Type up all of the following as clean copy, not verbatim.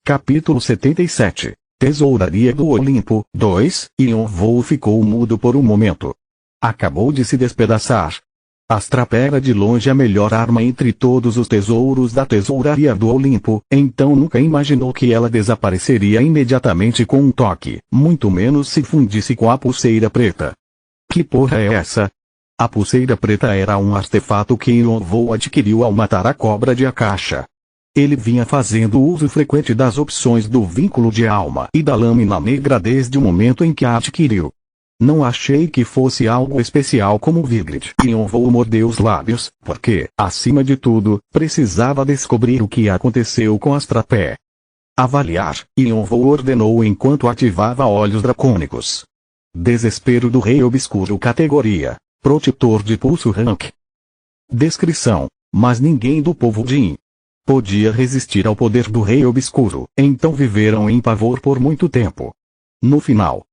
Capítulo 77. Tesouraria do Olimpo. 2. Yon-Vou ficou mudo por um momento. Acabou de se despedaçar. Astra era de longe a melhor arma entre todos os tesouros da Tesouraria do Olimpo, então nunca imaginou que ela desapareceria imediatamente com um toque, muito menos se fundisse com a pulseira preta. Que porra é essa? A pulseira preta era um artefato que Yon-Vou adquiriu ao matar a cobra de Akasha. Ele vinha fazendo uso frequente das opções do vínculo de alma e da lâmina negra desde o momento em que a adquiriu. Não achei que fosse algo especial como Vigrid. Yon-Vou mordeu os lábios, porque, acima de tudo, precisava descobrir o que aconteceu com Astrapé. Avaliar, Yon-Vou ordenou enquanto ativava olhos dracônicos. Desespero do Rei Obscuro. Categoria: Protetor de Pulso Rank. Descrição: mas ninguém do povo Jin podia resistir ao poder do Rei Obscuro, então viveram em pavor por muito tempo. No final,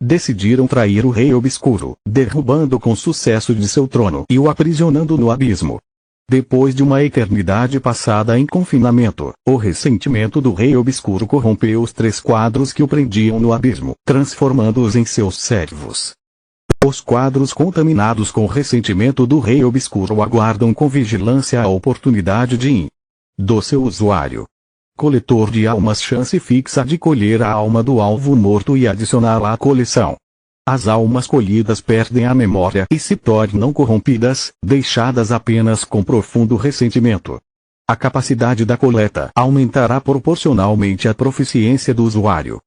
decidiram trair o Rei Obscuro, derrubando com sucesso de seu trono e o aprisionando no abismo. Depois de uma eternidade passada em confinamento, o ressentimento do Rei Obscuro corrompeu os 3 quadros que o prendiam no abismo, transformando-os em seus servos. Os quadros contaminados com o ressentimento do Rei Obscuro aguardam com vigilância a oportunidade do seu usuário. Coletor de almas. Chance fixa de colher a alma do alvo morto e adicioná-la à coleção. As almas colhidas perdem a memória e se tornam corrompidas, deixadas apenas com profundo ressentimento. A capacidade da coleta aumentará proporcionalmente à proficiência do usuário.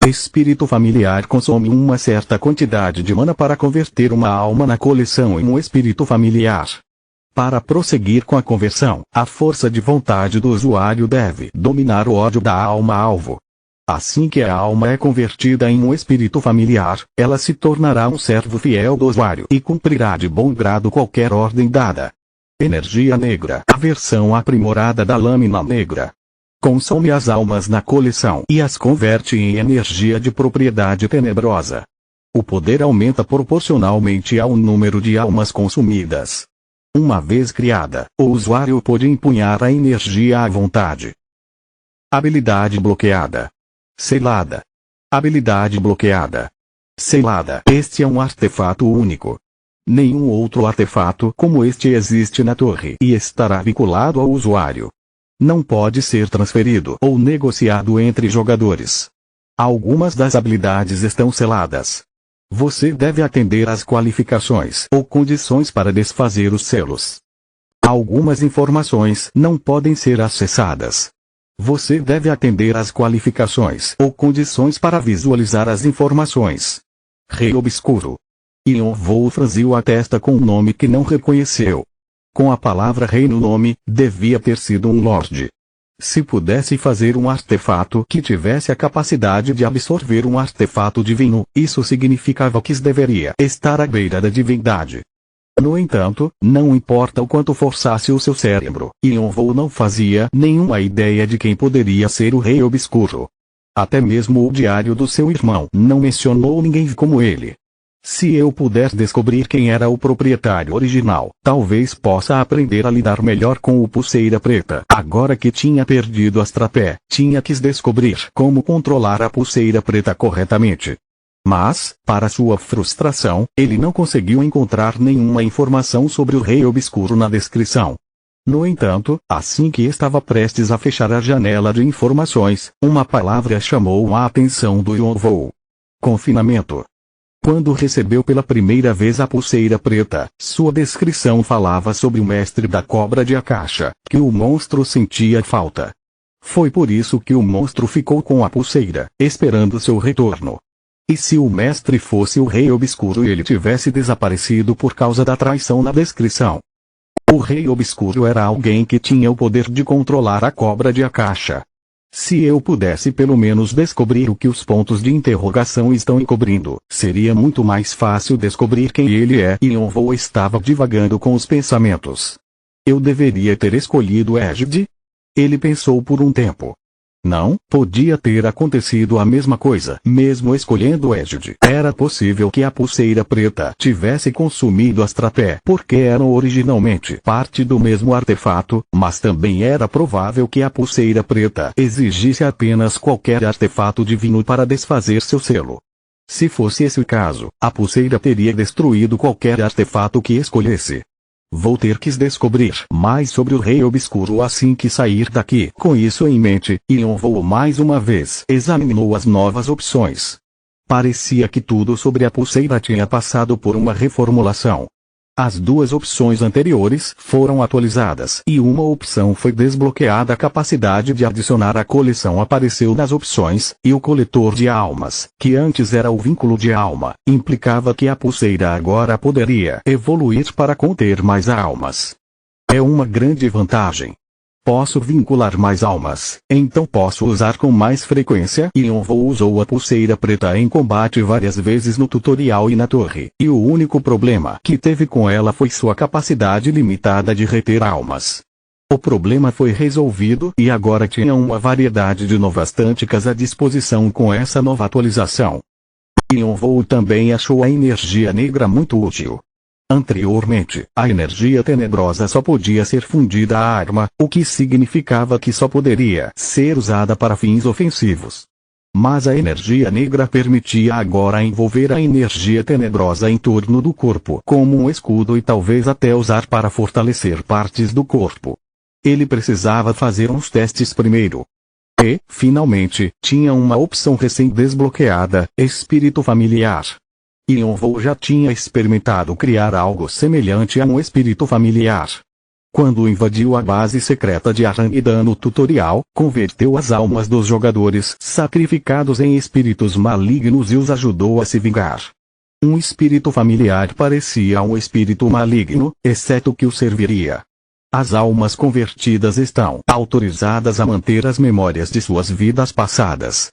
Espírito familiar consome uma certa quantidade de mana para converter uma alma na coleção em um espírito familiar. Para prosseguir com a conversão, a força de vontade do usuário deve dominar o ódio da alma-alvo. Assim que a alma é convertida em um espírito familiar, ela se tornará um servo fiel do usuário e cumprirá de bom grado qualquer ordem dada. Energia negra. A versão aprimorada da lâmina negra consome as almas na coleção e as converte em energia de propriedade tenebrosa. O poder aumenta proporcionalmente ao número de almas consumidas. Uma vez criada, o usuário pode empunhar a energia à vontade. Habilidade bloqueada. Selada. Habilidade bloqueada. Selada. Este é um artefato único. Nenhum outro artefato como este existe na torre e estará vinculado ao usuário. Não pode ser transferido ou negociado entre jogadores. Algumas das habilidades estão seladas. Você deve atender às qualificações ou condições para desfazer os selos. Algumas informações não podem ser acessadas. Você deve atender às qualificações ou condições para visualizar as informações. Rei Obscuro. Yon-Vou franziu a testa com um nome que não reconheceu. Com a palavra rei no nome, devia ter sido um lorde. Se pudesse fazer um artefato que tivesse a capacidade de absorver um artefato divino, isso significava que deveria estar à beira da divindade. No entanto, não importa o quanto forçasse o seu cérebro, Yon-Vou não fazia nenhuma ideia de quem poderia ser o Rei Obscuro. Até mesmo o diário do seu irmão não mencionou ninguém como ele. Se eu puder descobrir quem era o proprietário original, talvez possa aprender a lidar melhor com o Pulseira Preta. Agora que tinha perdido Astrapé, tinha que descobrir como controlar a Pulseira Preta corretamente. Mas, para sua frustração, ele não conseguiu encontrar nenhuma informação sobre o Rei Obscuro na descrição. No entanto, assim que estava prestes a fechar a janela de informações, uma palavra chamou a atenção do Yon-Vou. Confinamento. Quando recebeu pela primeira vez a Pulseira Preta, sua descrição falava sobre o mestre da cobra de Akasha, que o monstro sentia falta. Foi por isso que o monstro ficou com a pulseira, esperando seu retorno. E se o mestre fosse o Rei Obscuro e ele tivesse desaparecido por causa da traição na descrição? O Rei Obscuro era alguém que tinha o poder de controlar a cobra de Akasha. Se eu pudesse pelo menos descobrir o que os pontos de interrogação estão encobrindo, seria muito mais fácil descobrir quem ele é. Yon-Vou estava divagando com os pensamentos. Eu deveria ter escolhido Egid? Ele pensou por um tempo. Não, podia ter acontecido a mesma coisa. Mesmo escolhendo Égide, era possível que a pulseira preta tivesse consumido as trapé, porque eram originalmente parte do mesmo artefato, mas também era provável que a pulseira preta exigisse apenas qualquer artefato divino para desfazer seu selo. Se fosse esse o caso, a pulseira teria destruído qualquer artefato que escolhesse. Vou ter que descobrir mais sobre o Rei Obscuro assim que sair daqui. Com isso em mente, Ion voou mais uma vez. Examinou as novas opções. Parecia que tudo sobre a pulseira tinha passado por uma reformulação. As duas opções anteriores foram atualizadas e uma opção foi desbloqueada. A capacidade de adicionar à coleção apareceu nas opções, e o coletor de almas, que antes era o vínculo de alma, implicava que a pulseira agora poderia evoluir para conter mais almas. É uma grande vantagem. Posso vincular mais almas, então posso usar com mais frequência. Ion usou a pulseira preta em combate várias vezes no tutorial e na torre, e o único problema que teve com ela foi sua capacidade limitada de reter almas. O problema foi resolvido e agora tinha uma variedade de novas táticas à disposição com essa nova atualização. Ion também achou a energia negra muito útil. Anteriormente, a energia tenebrosa só podia ser fundida à arma, o que significava que só poderia ser usada para fins ofensivos. Mas a energia negra permitia agora envolver a energia tenebrosa em torno do corpo como um escudo e talvez até usar para fortalecer partes do corpo. Ele precisava fazer uns testes primeiro. E, finalmente, tinha uma opção recém-desbloqueada: Espírito Familiar. Ion já tinha experimentado criar algo semelhante a um espírito familiar. Quando invadiu a base secreta de Arranida no tutorial, converteu as almas dos jogadores sacrificados em espíritos malignos e os ajudou a se vingar. Um espírito familiar parecia um espírito maligno, exceto que o serviria. As almas convertidas estão autorizadas a manter as memórias de suas vidas passadas.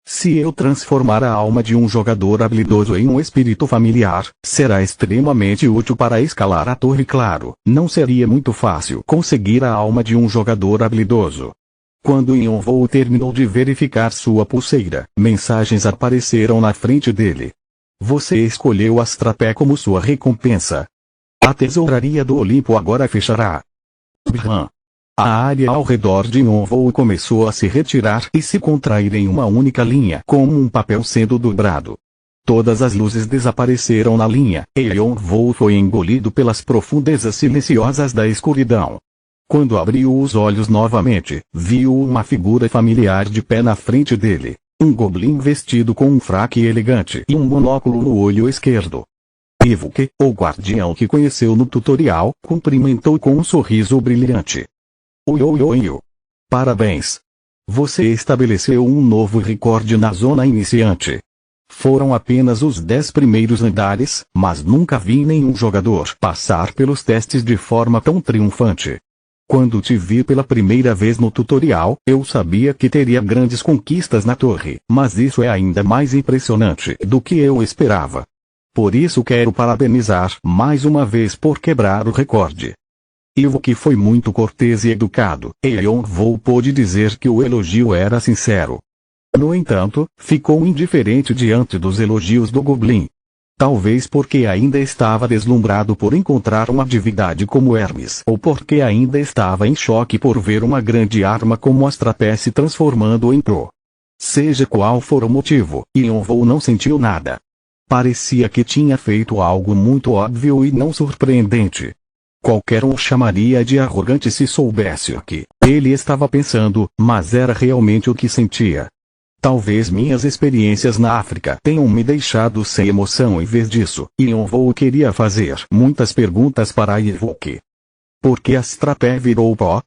Se eu transformar a alma de um jogador habilidoso em um espírito familiar, será extremamente útil para escalar a torre. Claro, não seria muito fácil conseguir a alma de um jogador habilidoso. Quando Ion terminou de verificar sua pulseira, mensagens apareceram na frente dele. Você escolheu Astrapé como sua recompensa. A tesouraria do Olimpo agora fechará. Bram. A área ao redor de Ion começou a se retirar e se contrair em uma única linha, como um papel sendo dobrado. Todas as luzes desapareceram na linha, e Ion foi engolido pelas profundezas silenciosas da escuridão. Quando abriu os olhos novamente, viu uma figura familiar de pé na frente dele. Um goblin vestido com um fraque elegante e um monóculo no olho esquerdo. Ivuke, o guardião que conheceu no tutorial, cumprimentou com um sorriso brilhante. Oi. Parabéns. Você estabeleceu um novo recorde na zona iniciante. Foram apenas os 10 primeiros andares, mas nunca vi nenhum jogador passar pelos testes de forma tão triunfante. Quando te vi pela primeira vez no tutorial, eu sabia que teria grandes conquistas na torre, mas isso é ainda mais impressionante do que eu esperava. Por isso quero parabenizar mais uma vez por quebrar o recorde. Ivuke foi muito cortês e educado, e Ion pôde dizer que o elogio era sincero. No entanto, ficou indiferente diante dos elogios do Goblin. Talvez porque ainda estava deslumbrado por encontrar uma divindade como Hermes, ou porque ainda estava em choque por ver uma grande arma como Astrapé se transformando em Pro. Seja qual for o motivo, Ion não sentiu nada. Parecia que tinha feito algo muito óbvio e não surpreendente. Qualquer um chamaria de arrogante se soubesse o que ele estava pensando, mas era realmente o que sentia. Talvez minhas experiências na África tenham me deixado sem emoção em vez disso. Ion queria fazer muitas perguntas para Ivuke. Por que Astrapé virou pó?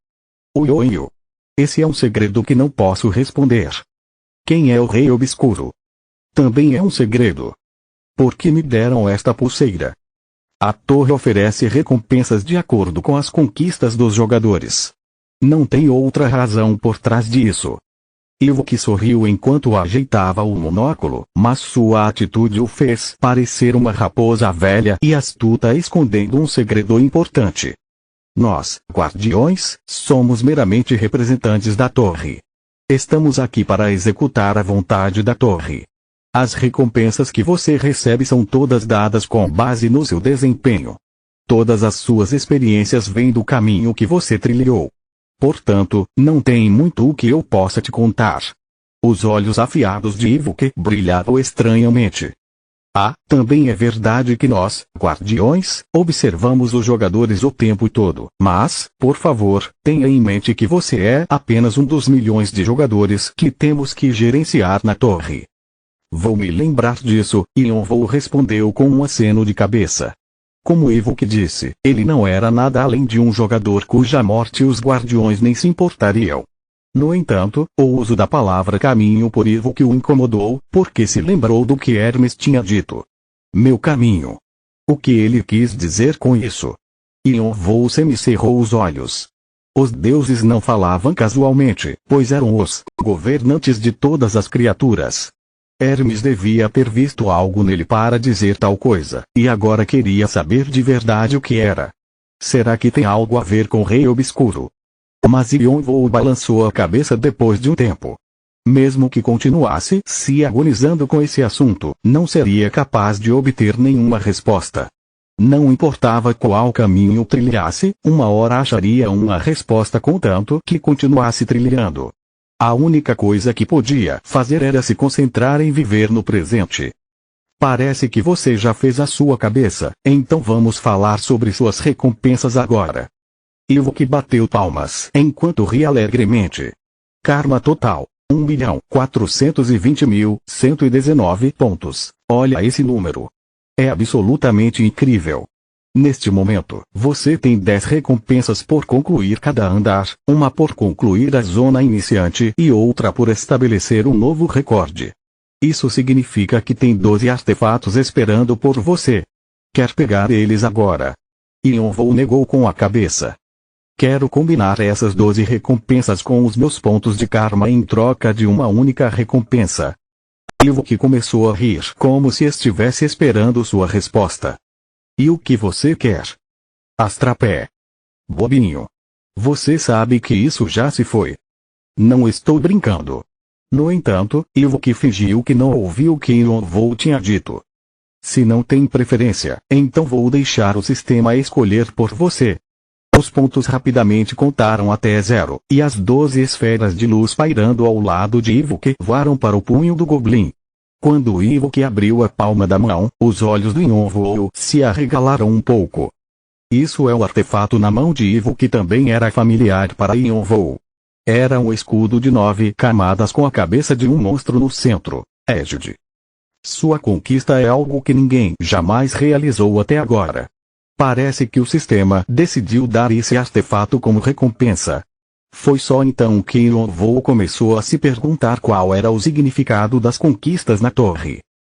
Oi. Esse é um segredo que não posso responder. Quem é o Rei Obscuro? Também é um segredo. Por que me deram esta pulseira? A torre oferece recompensas de acordo com as conquistas dos jogadores. Não tem outra razão por trás disso. Ivuke sorriu enquanto ajeitava o monóculo, mas sua atitude o fez parecer uma raposa velha e astuta escondendo um segredo importante. Nós, guardiões, somos meramente representantes da torre. Estamos aqui para executar a vontade da torre. As recompensas que você recebe são todas dadas com base no seu desempenho. Todas as suas experiências vêm do caminho que você trilhou. Portanto, não tem muito o que eu possa te contar. Os olhos afiados de Ivuk brilhavam estranhamente. Também é verdade que nós, guardiões, observamos os jogadores o tempo todo. Mas, por favor, tenha em mente que você é apenas um dos milhões de jogadores que temos que gerenciar na torre. Vou me lembrar disso, Yonvou respondeu com um aceno de cabeça. Como Ivuk disse, ele não era nada além de um jogador cuja morte os guardiões nem se importariam. No entanto, o uso da palavra caminho por Ivuk o incomodou, porque se lembrou do que Hermes tinha dito. Meu caminho. O que ele quis dizer com isso? Yonvou semicerrou os olhos. Os deuses não falavam casualmente, pois eram os governantes de todas as criaturas. Hermes devia ter visto algo nele para dizer tal coisa, e agora queria saber de verdade o que era. Será que tem algo a ver com o Rei Obscuro? Mas Yonvou balançou a cabeça depois de um tempo. Mesmo que continuasse se agonizando com esse assunto, não seria capaz de obter nenhuma resposta. Não importava qual caminho trilhasse, uma hora acharia uma resposta contanto que continuasse trilhando. A única coisa que podia fazer era se concentrar em viver no presente. Parece que você já fez a sua cabeça, então vamos falar sobre suas recompensas agora. Ivuk bateu palmas enquanto ria alegremente. Karma total, 1.420.119 pontos. Olha esse número. É absolutamente incrível. Neste momento, você tem 10 recompensas por concluir cada andar, uma por concluir a zona iniciante e outra por estabelecer um novo recorde. Isso significa que tem 12 artefatos esperando por você. Quer pegar eles agora? Yonvou negou com a cabeça. Quero combinar essas 12 recompensas com os meus pontos de karma em troca de uma única recompensa. Ivuk começou a rir como se estivesse esperando sua resposta. E o que você quer? Astrapé. Bobinho. Você sabe que isso já se foi. Não estou brincando. No entanto, Ivuk fingiu que não ouviu o que Yonvou tinha dito. Se não tem preferência, então vou deixar o sistema escolher por você. Os pontos rapidamente contaram até 0, e as 12 esferas de luz pairando ao lado de Ivuk voaram para o punho do Goblin. Quando Ivuk abriu a palma da mão, os olhos do Yonvou se arregalaram um pouco. Isso é o artefato na mão de Ivuk que também era familiar para Yonvou. Era um escudo de 9 camadas com a cabeça de um monstro no centro, égide. Sua conquista é algo que ninguém jamais realizou até agora. Parece que o sistema decidiu dar esse artefato como recompensa. Foi só então que Yonvou começou a se perguntar qual era o significado das conquistas na torre.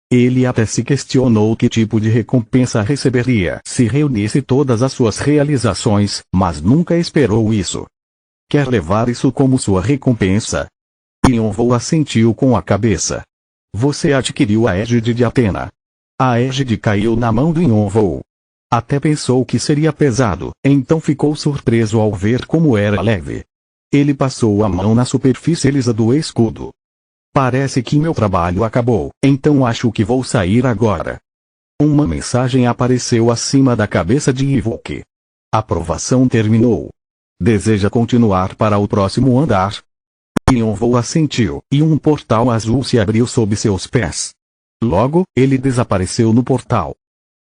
Ele até se questionou que tipo de recompensa receberia se reunisse todas as suas realizações, mas nunca esperou isso. Quer levar isso como sua recompensa? Yonvou assentiu com a cabeça. Você adquiriu a égide de Atena. A égide caiu na mão do Yonvou. Até pensou que seria pesado, então ficou surpreso ao ver como era leve. Ele passou a mão na superfície lisa do escudo. Parece que meu trabalho acabou, então acho que vou sair agora. Uma mensagem apareceu acima da cabeça de Ivuk. A provação terminou. Deseja continuar para o próximo andar? Yonvou assentiu, e um portal azul se abriu sob seus pés. Logo, ele desapareceu no portal.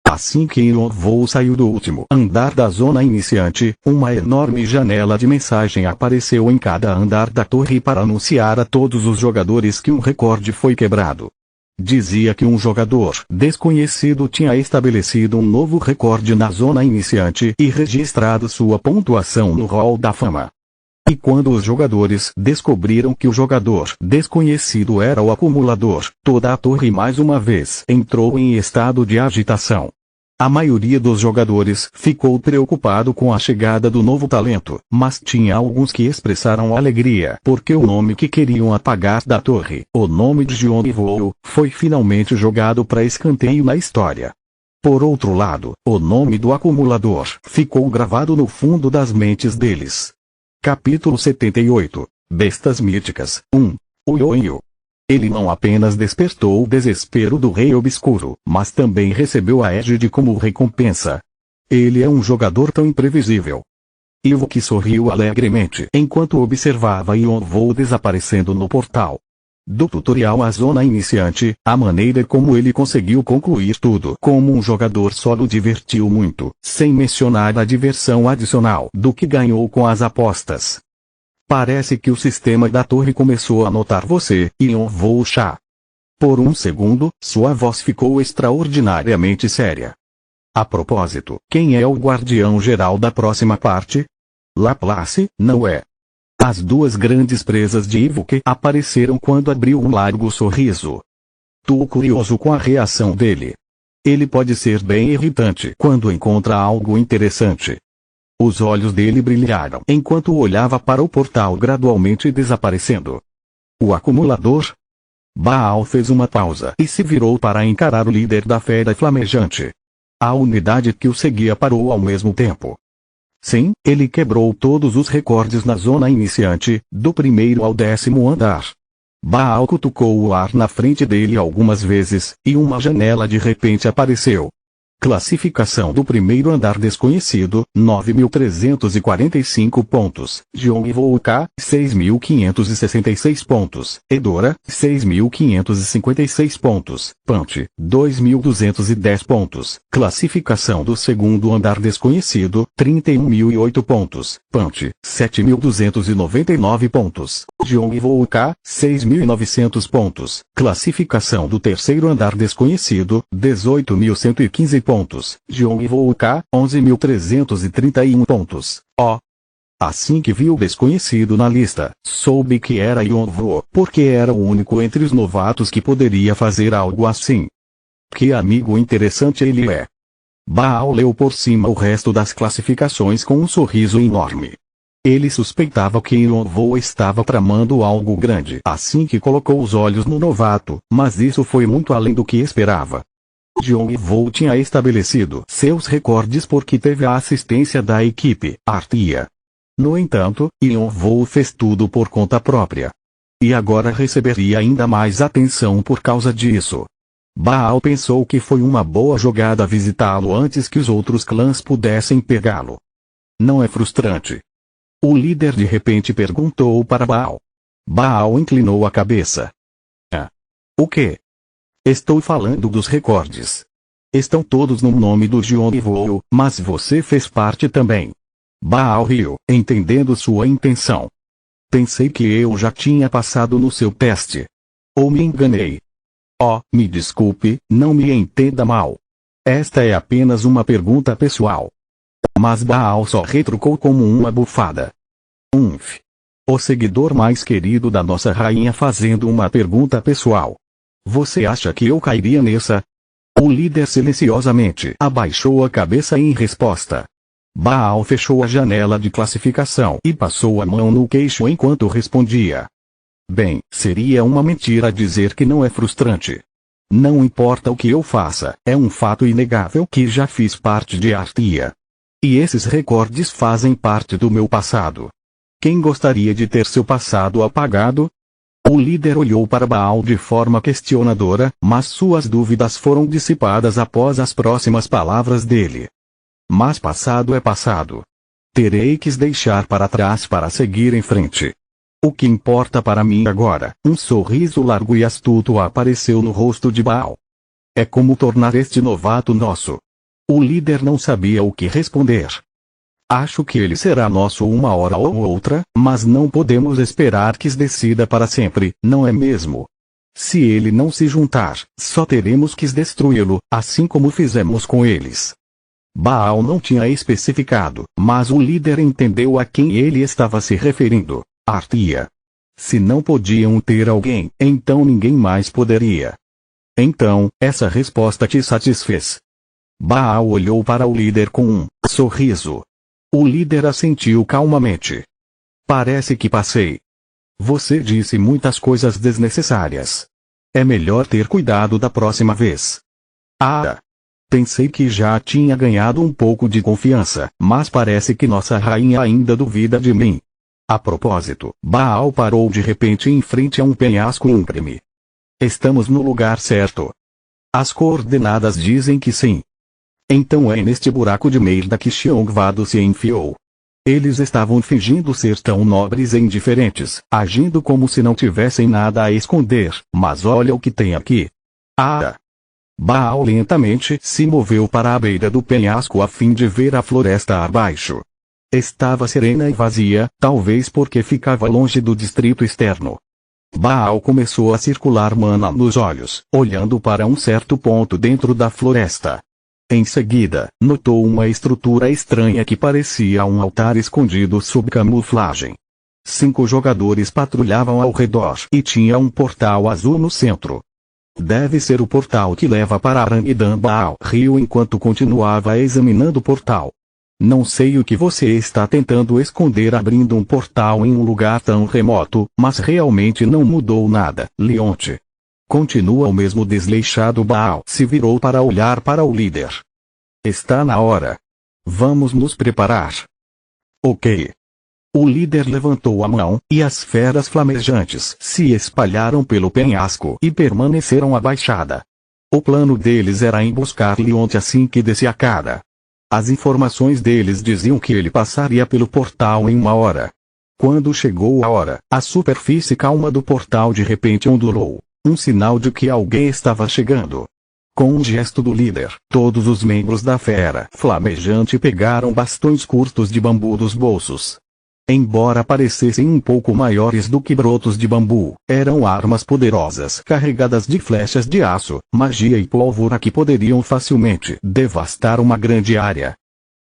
Assim que Yonvou saiu do último andar da zona iniciante, uma enorme janela de mensagem apareceu em cada andar da torre para anunciar a todos os jogadores que um recorde foi quebrado. Dizia que um jogador desconhecido tinha estabelecido um novo recorde na zona iniciante e registrado sua pontuação no Hall da Fama. E quando os jogadores descobriram que o jogador desconhecido era o acumulador, toda a torre mais uma vez entrou em estado de agitação. A maioria dos jogadores ficou preocupado com a chegada do novo talento, mas tinha alguns que expressaram alegria porque o nome que queriam apagar da torre, o nome de Yonvou, foi finalmente jogado para escanteio na história. Por outro lado, o nome do acumulador ficou gravado no fundo das mentes deles. Capítulo 78. Bestas míticas. 1. O Yoyo. Ele não apenas despertou o desespero do Rei Obscuro, mas também recebeu a égide como recompensa. Ele é um jogador tão imprevisível. Ivuki sorriu alegremente enquanto observava Yonvou desaparecendo no portal. Do tutorial à zona iniciante, a maneira como ele conseguiu concluir tudo como um jogador solo divertiu muito, sem mencionar a diversão adicional do que ganhou com as apostas. Parece que o sistema da torre começou a notar você, Yonvou Chá. Por um segundo, sua voz ficou extraordinariamente séria. A propósito, quem é o guardião-geral da próxima parte? Laplace, não é? As duas grandes presas de Ivuki apareceram quando abriu um largo sorriso. Tô curioso com a reação dele. Ele pode ser bem irritante quando encontra algo interessante. Os olhos dele brilharam enquanto olhava para o portal gradualmente desaparecendo. O acumulador? Baal fez uma pausa e se virou para encarar o líder da fera flamejante. A unidade que o seguia parou ao mesmo tempo. Sim, ele quebrou todos os recordes na zona iniciante, do primeiro ao 10º andar. Baal cutucou o ar na frente dele algumas vezes, e uma janela de repente apareceu. Classificação do primeiro andar desconhecido, 9.345 pontos. Jong-Woo K, 6.566 pontos. Edora, 6.556 pontos. Punch, 2.210 pontos. Classificação do segundo andar desconhecido, 31.008 pontos. Punch, 7.299 pontos. Jong-Woo K, 6.900 pontos. Classificação do terceiro andar desconhecido, 18.115 pontos. Jong-Woo K, 11.331 pontos. Assim que vi o desconhecido na lista, soube que era Yonvou, porque era o único entre os novatos que poderia fazer algo assim. Que amigo interessante ele é. Baal leu por cima o resto das classificações com um sorriso enorme. Ele suspeitava que Yonvou estava tramando algo grande assim que colocou os olhos no novato, mas isso foi muito além do que esperava. Jong-Woo tinha estabelecido seus recordes porque teve a assistência da equipe Artia. No entanto, Yonvou fez tudo por conta própria. E agora receberia ainda mais atenção por causa disso. Baal pensou que foi uma boa jogada visitá-lo antes que os outros clãs pudessem pegá-lo. Não é frustrante? O líder de repente perguntou para Baal. Baal inclinou a cabeça. O quê? Estou falando dos recordes. Estão todos no nome do Jong-Woo, mas você fez parte também. Baal riu, entendendo sua intenção. Pensei que eu já tinha passado no seu teste. Ou me enganei? Me desculpe, não me entenda mal. Esta é apenas uma pergunta pessoal. Mas Baal só retrucou como uma bufada. O seguidor mais querido da nossa rainha fazendo uma pergunta pessoal. Você acha que eu cairia nessa? O líder silenciosamente abaixou a cabeça em resposta. Baal fechou a janela de classificação e passou a mão no queixo enquanto respondia. Bem, seria uma mentira dizer que não é frustrante. Não importa o que eu faça, é um fato inegável que já fiz parte de Artia. E esses recordes fazem parte do meu passado. Quem gostaria de ter seu passado apagado? O líder olhou para Baal de forma questionadora, mas suas dúvidas foram dissipadas após as próximas palavras dele. Mas passado é passado. Terei que deixar para trás para seguir em frente. O que importa para mim agora? Um sorriso largo e astuto apareceu no rosto de Baal. É como tornar este novato nosso. O líder não sabia o que responder. Acho que ele será nosso uma hora ou outra, mas não podemos esperar que decida para sempre, não é mesmo? Se ele não se juntar, só teremos que destruí-lo, assim como fizemos com eles. Baal não tinha especificado, mas o líder entendeu a quem ele estava se referindo, Artia. Se não podiam ter alguém, então ninguém mais poderia. Então, essa resposta te satisfez? Baal olhou para o líder com um sorriso. O líder assentiu calmamente. Parece que passei. Você disse muitas coisas desnecessárias. É melhor ter cuidado da próxima vez. Pensei que já tinha ganhado um pouco de confiança, mas parece que nossa rainha ainda duvida de mim. A propósito, Baal parou de repente em frente a um penhasco íngreme. Estamos no lugar certo. As coordenadas dizem que sim. Então é neste buraco de merda que Xiongvado se enfiou. Eles estavam fingindo ser tão nobres e indiferentes, agindo como se não tivessem nada a esconder, mas olha o que tem aqui. Ah! Baal lentamente se moveu para a beira do penhasco a fim de ver a floresta abaixo. Estava serena e vazia, talvez porque ficava longe do distrito externo. Baal começou a circular mana nos olhos, olhando para um certo ponto dentro da floresta. Em seguida, notou uma estrutura estranha que parecia um altar escondido sob camuflagem. 5 jogadores patrulhavam ao redor e tinha um portal azul no centro. Deve ser o portal que leva para Aranguidan. Baal riu enquanto continuava examinando o portal. Não sei o que você está tentando esconder abrindo um portal em um lugar tão remoto, mas realmente não mudou nada, Leonte. Continua o mesmo desleixado. Baal se virou para olhar para o líder. Está na hora. Vamos nos preparar. Ok. O líder levantou a mão, e as feras flamejantes se espalharam pelo penhasco e permaneceram abaixada. O plano deles era emboscar Leonte assim que desse a cara. As informações deles diziam que ele passaria pelo portal em 1 hora. Quando chegou a hora, a superfície calma do portal de repente ondulou. Um sinal de que alguém estava chegando. Com um gesto do líder, todos os membros da fera flamejante pegaram bastões curtos de bambu dos bolsos. Embora parecessem um pouco maiores do que brotos de bambu, eram armas poderosas carregadas de flechas de aço, magia e pólvora que poderiam facilmente devastar uma grande área.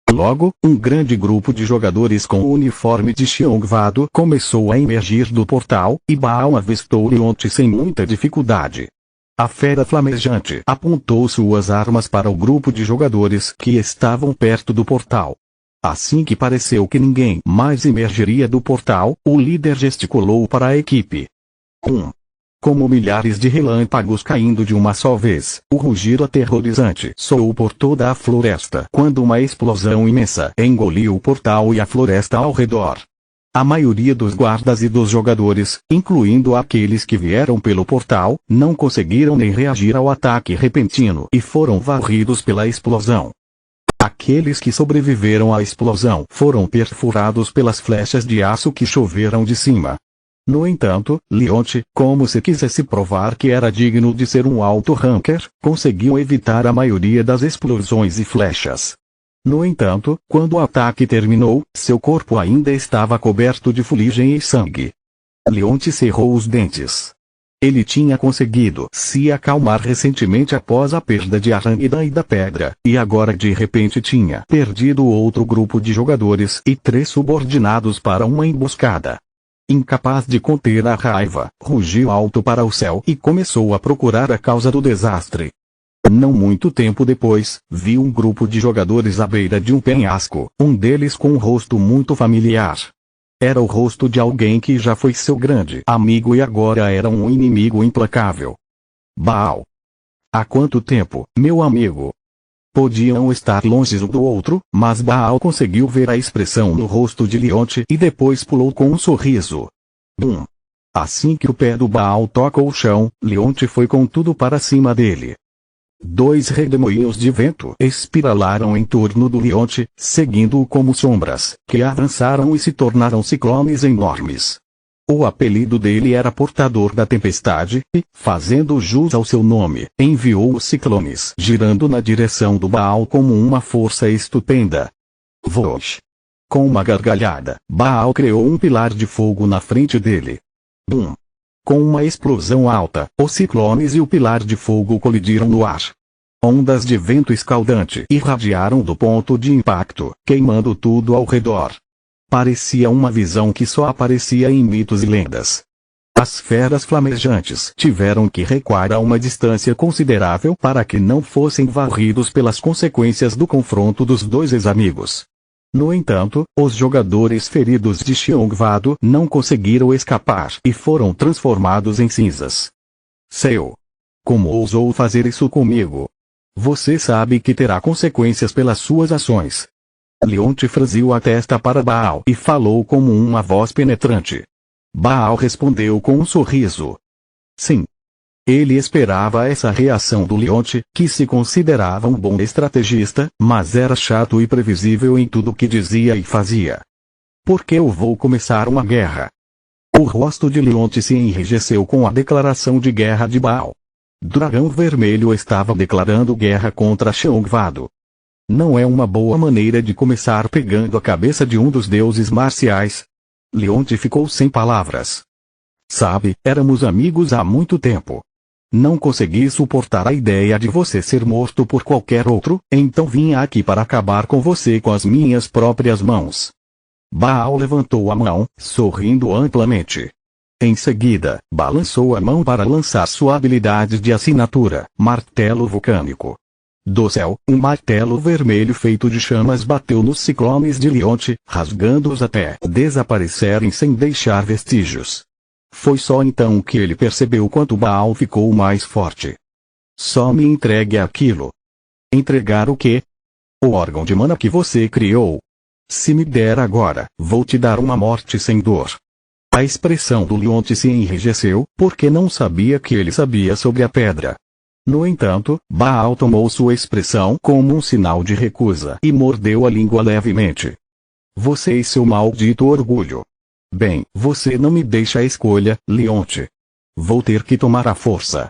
Logo, um grande grupo de jogadores com o uniforme de Xiongvado começou a emergir do portal, e Baal avistou Leonte sem muita dificuldade. A fera flamejante apontou suas armas para o grupo de jogadores que estavam perto do portal. Assim que pareceu que ninguém mais emergeria do portal, o líder gesticulou para a equipe. Como milhares de relâmpagos caindo de uma só vez, o rugido aterrorizante soou por toda a floresta quando uma explosão imensa engoliu o portal e a floresta ao redor. A maioria dos guardas e dos jogadores, incluindo aqueles que vieram pelo portal, não conseguiram nem reagir ao ataque repentino e foram varridos pela explosão. Aqueles que sobreviveram à explosão foram perfurados pelas flechas de aço que choveram de cima. No entanto, Leonte, como se quisesse provar que era digno de ser um alto ranker, conseguiu evitar a maioria das explosões e flechas. No entanto, quando o ataque terminou, seu corpo ainda estava coberto de fuligem e sangue. Leonte cerrou os dentes. Ele tinha conseguido se acalmar recentemente após a perda de Aranguidan e da Pedra, e agora de repente tinha perdido outro grupo de jogadores e 3 subordinados para uma emboscada. Incapaz de conter a raiva, rugiu alto para o céu e começou a procurar a causa do desastre. Não muito tempo depois, viu um grupo de jogadores à beira de um penhasco, um deles com um rosto muito familiar. Era o rosto de alguém que já foi seu grande amigo e agora era um inimigo implacável. Baal. Há quanto tempo, meu amigo? Podiam estar longe um do outro, mas Baal conseguiu ver a expressão no rosto de Leonte e depois pulou com um sorriso. Bum! Assim que o pé do Baal toca o chão, Leonte foi com tudo para cima dele. 2 redemoinhos de vento espiralaram em torno do Leonte, seguindo-o como sombras, que avançaram e se tornaram ciclones enormes. O apelido dele era Portador da Tempestade, e, fazendo jus ao seu nome, enviou os ciclones girando na direção do Baal como uma força estupenda. Vosh! Com uma gargalhada, Baal criou um pilar de fogo na frente dele. Bum! Com uma explosão alta, os ciclones e o pilar de fogo colidiram no ar. Ondas de vento escaldante irradiaram do ponto de impacto, queimando tudo ao redor. Parecia uma visão que só aparecia em mitos e lendas. As feras flamejantes tiveram que recuar a uma distância considerável para que não fossem varridos pelas consequências do confronto dos 2 ex-amigos. No entanto, os jogadores feridos de Xiongvado não conseguiram escapar e foram transformados em cinzas. Seu! Como ousou fazer isso comigo? Você sabe que terá consequências pelas suas ações. Leonte franziu a testa para Baal e falou como uma voz penetrante. Baal respondeu com um sorriso. Sim. Ele esperava essa reação do Leonte, que se considerava um bom estrategista, mas era chato e previsível em tudo que dizia e fazia. Por que eu vou começar uma guerra? O rosto de Leonte se enrijeceu com a declaração de guerra de Baal. Dragão Vermelho estava declarando guerra contra Xangvado. Não é uma boa maneira de começar pegando a cabeça de um dos deuses marciais. Leonte ficou sem palavras. Sabe, éramos amigos há muito tempo. Não consegui suportar a ideia de você ser morto por qualquer outro, então vim aqui para acabar com você com as minhas próprias mãos. Baal levantou a mão, sorrindo amplamente. Em seguida, balançou a mão para lançar sua habilidade de assinatura, Martelo Vulcânico. Do céu, um martelo vermelho feito de chamas bateu nos ciclones de Leonte, rasgando-os até desaparecerem sem deixar vestígios. Foi só então que ele percebeu quanto Baal ficou mais forte. Só me entregue aquilo. Entregar o quê? O órgão de mana que você criou. Se me der agora, vou te dar uma morte sem dor. A expressão do Leonte se enrijeceu, porque não sabia que ele sabia sobre a pedra. No entanto, Baal tomou sua expressão como um sinal de recusa e mordeu a língua levemente. Você e seu maldito orgulho. Bem, você não me deixa a escolha, Leonte. Vou ter que tomar a força.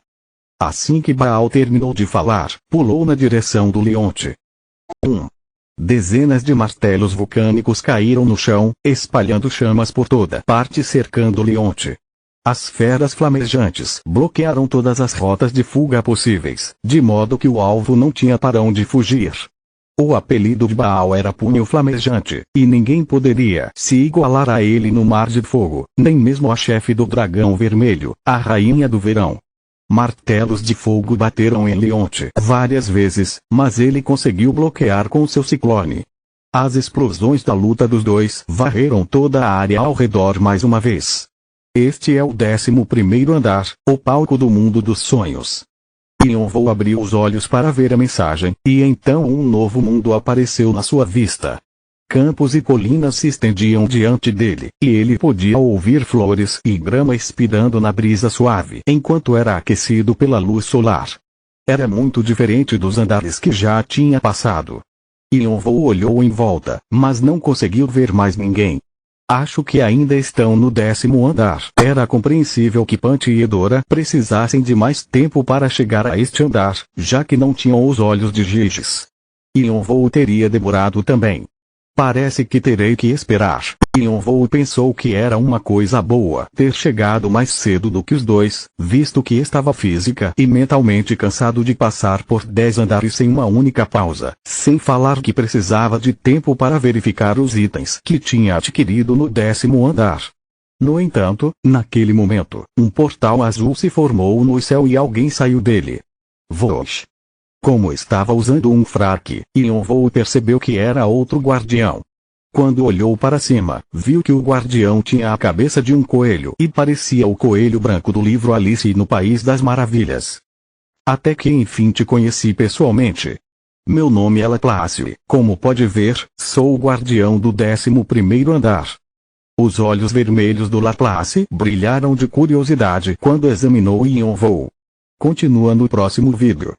Assim que Baal terminou de falar, pulou na direção do Leonte. Dezenas de martelos vulcânicos caíram no chão, espalhando chamas por toda parte cercando Leonte. As feras flamejantes bloquearam todas as rotas de fuga possíveis, de modo que o alvo não tinha para onde fugir. O apelido de Baal era Punho Flamejante, e ninguém poderia se igualar a ele no Mar de Fogo, nem mesmo a chefe do Dragão Vermelho, a Rainha do Verão. Martelos de fogo bateram em Leonte várias vezes, mas ele conseguiu bloquear com seu ciclone. As explosões da luta dos dois varreram toda a área ao redor mais uma vez. Este é o 11º andar, o palco do mundo dos sonhos. Yonvou abriu os olhos para ver a mensagem, e então um novo mundo apareceu na sua vista. Campos e colinas se estendiam diante dele, e ele podia ouvir flores e grama espirando na brisa suave enquanto era aquecido pela luz solar. Era muito diferente dos andares que já tinha passado. Yonvou olhou em volta, mas não conseguiu ver mais ninguém. Acho que ainda estão no 10º andar. Era compreensível que Punch e Edora precisassem de mais tempo para chegar a este andar, já que não tinham os olhos de Giges. Yonvou teria demorado também. Parece que terei que esperar. Yonvou pensou que era uma coisa boa ter chegado mais cedo do que os dois, visto que estava física e mentalmente cansado de passar por 10 andares sem uma única pausa, sem falar que precisava de tempo para verificar os itens que tinha adquirido no 10º andar. No entanto, naquele momento, um portal azul se formou no céu e alguém saiu dele. Vosh. Como estava usando um fraque, Yonvou percebeu que era outro guardião. Quando olhou para cima, viu que o guardião tinha a cabeça de um coelho e parecia o coelho branco do livro Alice no País das Maravilhas. Até que enfim te conheci pessoalmente. Meu nome é Laplace, como pode ver, sou o guardião do 11º andar. Os olhos vermelhos do Laplace brilharam de curiosidade quando examinou Yonvou. Continua no próximo vídeo.